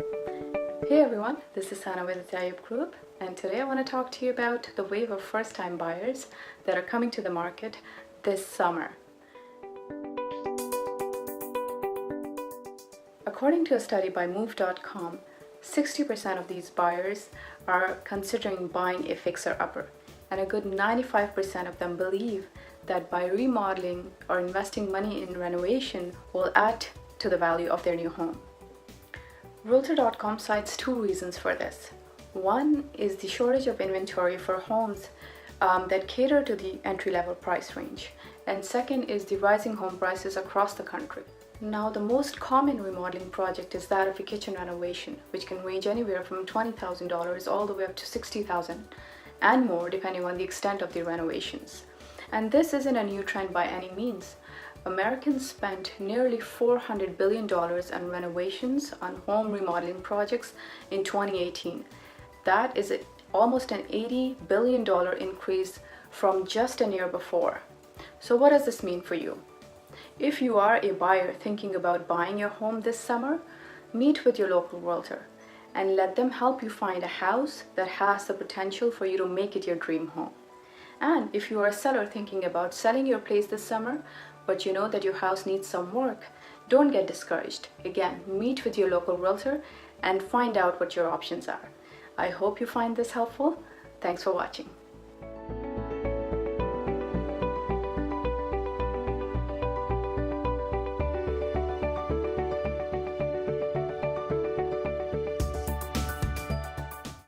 Hey everyone, this is Hannah with the TAYEB Group, and today I want to talk to you about the wave of first-time buyers that are coming to the market this summer. According to a study by Move.com, 60% of these buyers are considering buying a fixer-upper, and a good 95% of them believe that by remodeling or investing money in renovation will add to the value of their new home. Realtor.com cites two reasons for this. One is the shortage of inventory for homes that cater to the entry-level price range, and second is the rising home prices across the country. Now, the most common remodeling project is that of a kitchen renovation, which can range anywhere from $20,000 all the way up to $60,000 and more, depending on the extent of the renovations. And this isn't a new trend by any means. Americans spent nearly $400 billion on renovations on home remodeling projects in 2018. That is almost an $80 billion increase from just a year before. So what does this mean for you? If you are a buyer thinking about buying your home this summer, meet with your local realtor and let them help you find a house that has the potential for you to make it your dream home. And if you are a seller thinking about selling your place this summer, but you know that your house needs some work, don't get discouraged. Again, meet with your local realtor and find out what your options are. I hope you find this helpful. Thanks for watching.